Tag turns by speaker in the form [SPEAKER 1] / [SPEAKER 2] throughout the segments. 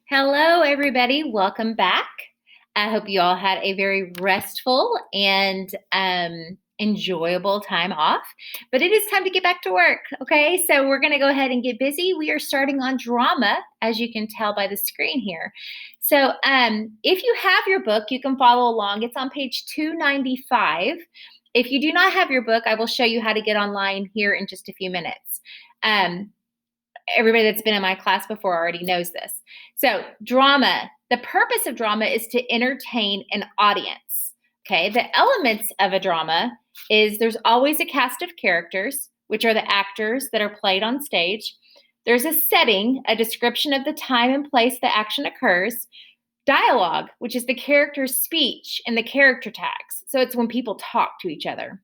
[SPEAKER 1] Hello, everybody. Welcome back. I hope you all had a very restful and enjoyable time off. But it is time to get back to work. Okay, so we're going to go ahead and get busy. We are starting on drama, as you can tell by the screen here. So, if you have your book, you can follow along. It's on page 295. If you do not have your book, I will show you how to get online here in just a few minutes. Everybody that's been in my class before already knows this. So, drama, the purpose of drama is to entertain an audience. Okay, the elements of a drama is there's always a cast of characters, which are the actors that are played on stage. There's a setting, a description of the time and place the action occurs. Dialogue, which is the character's speech and the character tags. So it's when people talk to each other.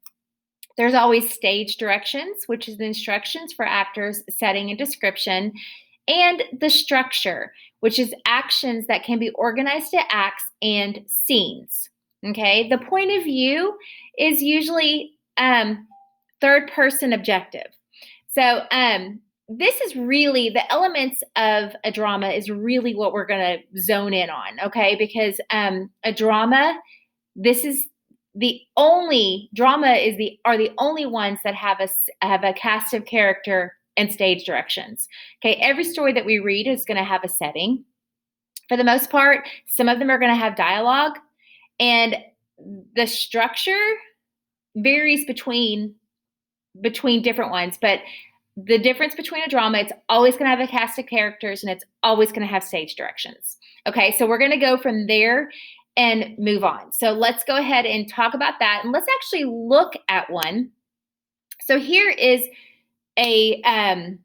[SPEAKER 1] There's always stage directions, which is the instructions for actors, setting and description, and the structure, which is actions that can be organized to acts and scenes. Okay, the point of view is usually third person objective. So this is really the elements of a drama is really what we're going to zone in on. Okay, because a drama, this is the only drama are the only ones that have a cast of character and stage directions. Okay, every story that we read is going to have a setting. For the most part, some of them are going to have dialogue, and the structure varies between different ones. But the difference between a drama, it's always going to have a cast of characters, and it's always going to have stage directions. Okay, so we're going to go from there and move on. So let's go ahead and talk about that. And let's actually look at one. So here is an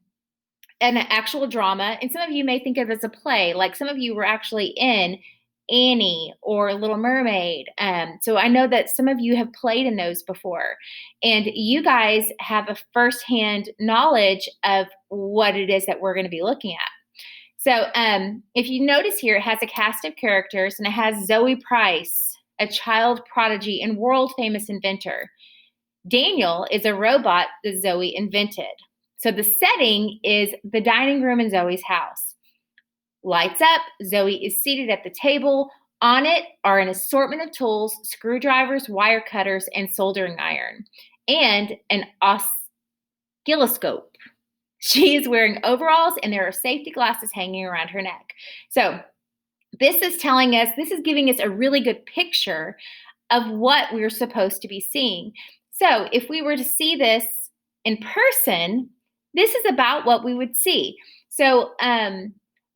[SPEAKER 1] actual drama. And some of you may think of it as a play. Like some of you were actually in Annie or Little Mermaid. So I know that some of you have played in those before. And you guys have a firsthand knowledge of what it is that we're going to be looking at. So if you notice here, it has a cast of characters, and it has Zoe Price, a child prodigy and world-famous inventor. Daniel is a robot that Zoe invented. So the setting is the dining room in Zoe's house. Lights up, Zoe is seated at the table. On it are an assortment of tools, screwdrivers, wire cutters, and soldering iron, and an oscilloscope. She is wearing overalls, and there are safety glasses hanging around her neck. So this is giving us a really good picture of what we're supposed to be seeing. So if we were to see this in person, this is about what we would see. So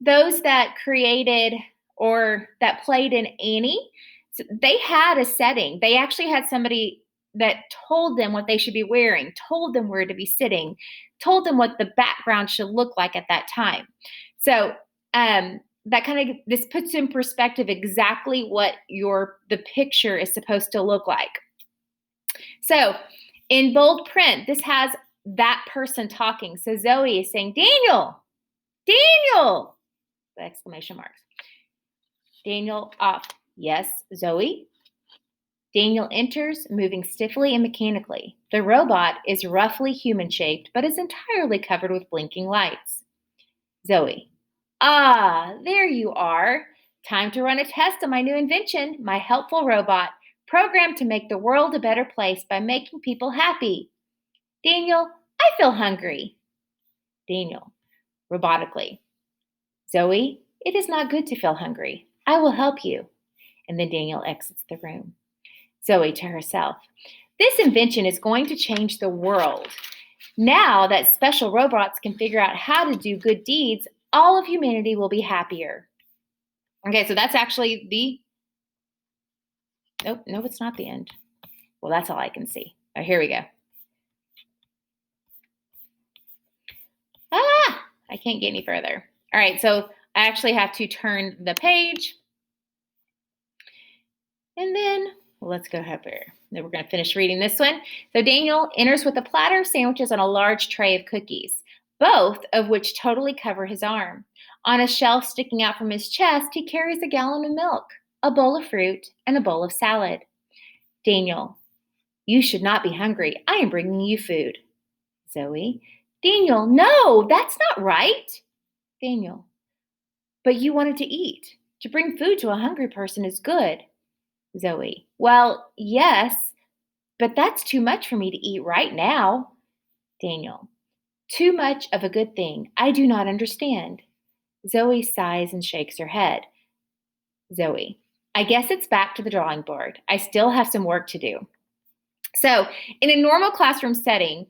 [SPEAKER 1] those that created or that played in Annie, so they had a setting. They actually had somebody that told them what they should be wearing, told them where to be sitting, told them what the background should look like at that time. So this puts in perspective exactly what the picture is supposed to look like. So in bold print, this has that person talking. So Zoe is saying, Daniel, Daniel, exclamation marks. Daniel off. Yes, Zoe. Daniel enters, moving stiffly and mechanically. The robot is roughly human-shaped, but is entirely covered with blinking lights. Zoe. Ah, there you are. Time to run a test on my new invention, my helpful robot, programmed to make the world a better place by making people happy. Daniel, I feel hungry. Daniel, robotically. Zoe, it is not good to feel hungry. I will help you. And then Daniel exits the room. Zoe to herself, this invention is going to change the world. Now that special robots can figure out how to do good deeds, all of humanity will be happier. Okay, so that's actually no, it's not the end. Well, that's all I can see. Oh, here we go. I can't get any further. All right, so I actually have to turn the page. And then let's go here. Then we're going to finish reading this one. So Daniel enters with a platter of sandwiches on a large tray of cookies, both of which totally cover his arm. On a shelf sticking out from his chest, he carries a gallon of milk, a bowl of fruit, and a bowl of salad. Daniel, you should not be hungry. I am bringing you food. Zoe, Daniel, no, that's not right. Daniel, But you wanted to eat. To bring food to a hungry person is good. Zoe: Well, yes, but that's too much for me to eat right now. Daniel: Too much of a good thing. I do not understand. Zoe sighs and shakes her head. Zoe: I guess it's back to the drawing board. I still have some work to do. So, in a normal classroom setting,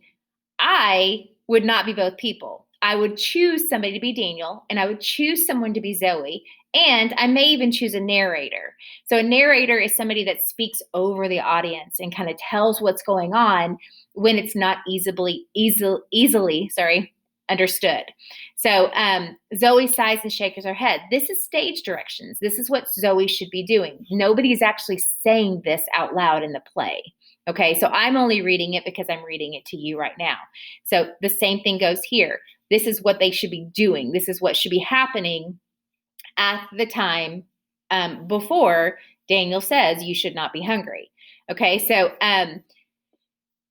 [SPEAKER 1] I would not be both people. I would choose somebody to be Daniel, and I would choose someone to be Zoe, and I may even choose a narrator. So, a narrator is somebody that speaks over the audience and kind of tells what's going on when it's not easily understood. So, Zoe sighs and shakes her head. This is stage directions. This is what Zoe should be doing. Nobody's actually saying this out loud in the play. Okay, so I'm only reading it because I'm reading it to you right now. So the same thing goes here. This is what they should be doing. This is what should be happening at the time before Daniel says you should not be hungry. Okay, so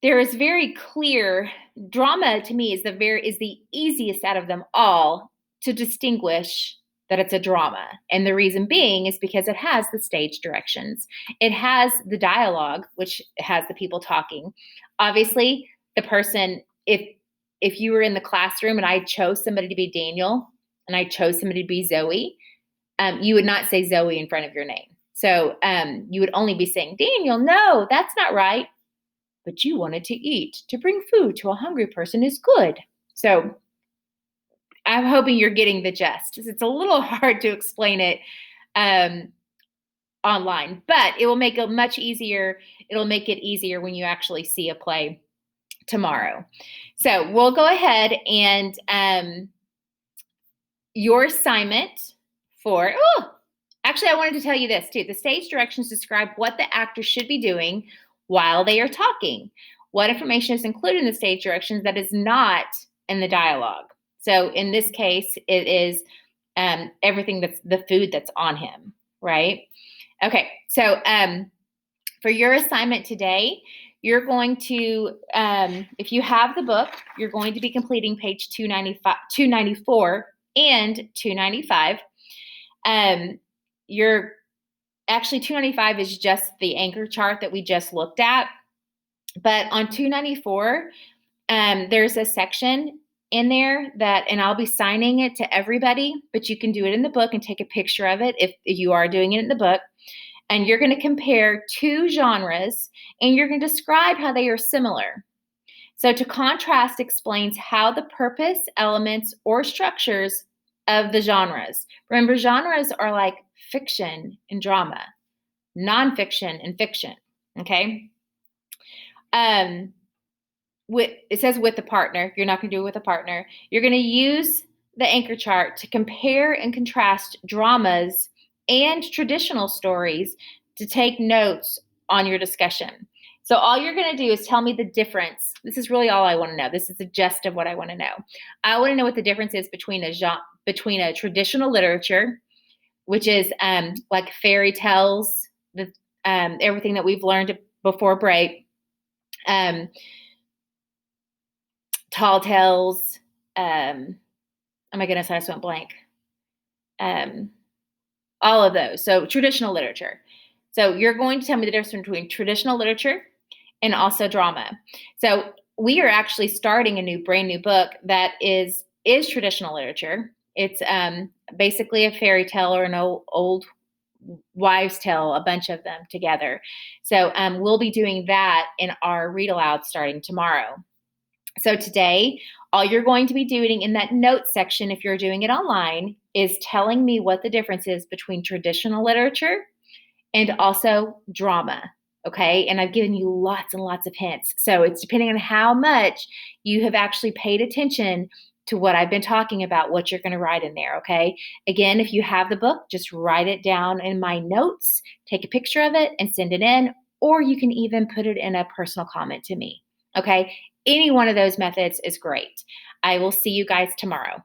[SPEAKER 1] there is very clear drama to me is the easiest out of them all to distinguish that it's a drama. And the reason being is because it has the stage directions. It has the dialogue, which has the people talking. Obviously, the person, if you were in the classroom and I chose somebody to be Daniel and I chose somebody to be Zoe, you would not say Zoe in front of your name. So you would only be saying, Daniel, no, that's not right. But you wanted to eat. To bring food to a hungry person is good. So I'm hoping you're getting the gist. It's a little hard to explain it online, but it will make it much easier. It'll make it easier when you actually see a play tomorrow. So we'll go ahead and your assignment for, actually, I wanted to tell you this too. The stage directions describe what the actors should be doing while they are talking. What information is included in the stage directions that is not in the dialogue? So in this case, it is everything that's the food that's on him, right? Okay, so for your assignment today, you're going to, if you have the book, you're going to be completing page 294 and 295. You're actually 295 is just the anchor chart that we just looked at. But on 294, there's a section in there that, and I'll be signing it to everybody, but you can do it in the book and take a picture of it if you are doing it in the book. And you're going to compare two genres and you're going to describe how they are similar. So to contrast explains how the purpose, elements, or structures of the genres. Remember, genres are like fiction and drama, nonfiction and fiction, okay? It says with a partner. You're not going to do it with a partner. You're going to use the anchor chart to compare and contrast dramas and traditional stories to take notes on your discussion. So all you're going to do is tell me the difference. This is really all I want to know. This is the gist of what I want to know. I want to know what the difference is between a traditional literature, which is like fairy tales, everything that we've learned before break, tall tales. Oh my goodness, I just went blank. All of those. So traditional literature. So you're going to tell me the difference between traditional literature and also drama. So we are actually starting a brand new book that is traditional literature. It's basically a fairy tale or an old wives' tale, a bunch of them together. So we'll be doing that in our read aloud starting tomorrow. So today, all you're going to be doing in that notes section, if you're doing it online, is telling me what the difference is between traditional literature and also drama, okay? And I've given you lots and lots of hints. So it's depending on how much you have actually paid attention to what I've been talking about, what you're going to write in there, okay? Again, if you have the book, just write it down in my notes, take a picture of it and send it in, or you can even put it in a personal comment to me, okay? Any one of those methods is great. I will see you guys tomorrow.